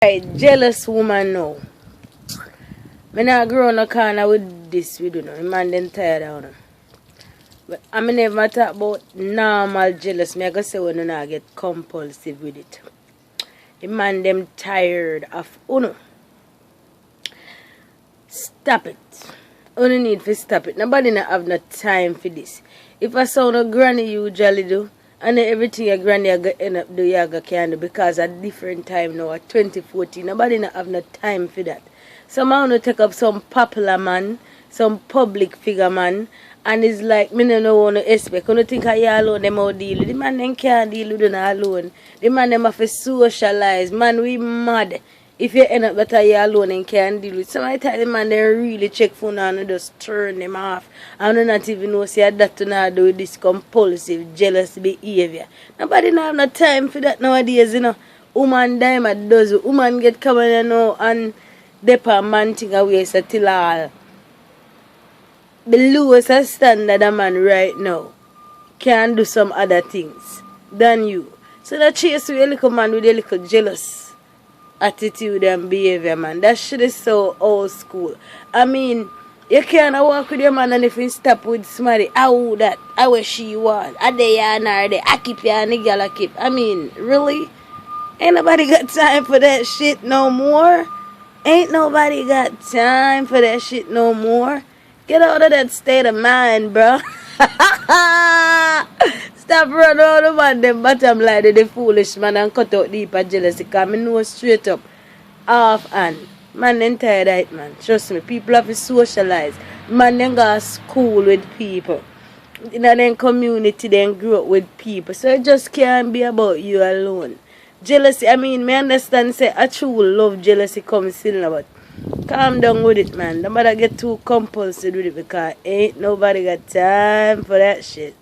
Right, jealous woman now. Me not grow no corner with this we do know. Man then tired of them. But I mean never talk about normal jealous. Me I go say when you not get compulsive with it. The man them tired of uno. Stop it. Only need to stop it. Nobody not have no time for this. If I saw no granny usually do, and then everything your granny go end up do you can do because at different time now at 2014 nobody not have no time for that. Some I want to take up some popular man, some public figure man, and it's like me no want to expect. You think I alone them out deal with the man them can't deal with them alone. The man them have to socialize. Man we mad. If you end up that you alone and can't deal with somebody tell the man they really check phone and just turn them off. I do not even know say that to not do with this compulsive, jealous behavior. Nobody not have no time for that nowadays, you know. Woman dime a dozen. Woman get coming you know and depa man thing away so till all. The lowest standard a man right now can do some other things than you. So that chase with a little man with a little jealous attitude and behavior, man. That shit is so old school. I mean, you can't walk with your man and if you stop with somebody, how that, how she was, I they and her there, I keep you and the girl I keep. I mean, really? Ain't nobody got time for that shit no more. Ain't nobody got time for that shit no more. Get out of that state of mind, bro. Stop running all the man them bottom like the foolish man and cut out deeper jealousy because I know straight up off and man them tired of it, man. Trust me, people have to socialize. Man them go to school with people. In their community then grow up with people. So it just can't be about you alone. Jealousy, I mean, me understand say a true love jealousy comes still but calm down with it, man. Nobody get too compulsive with it because ain't nobody got time for that shit.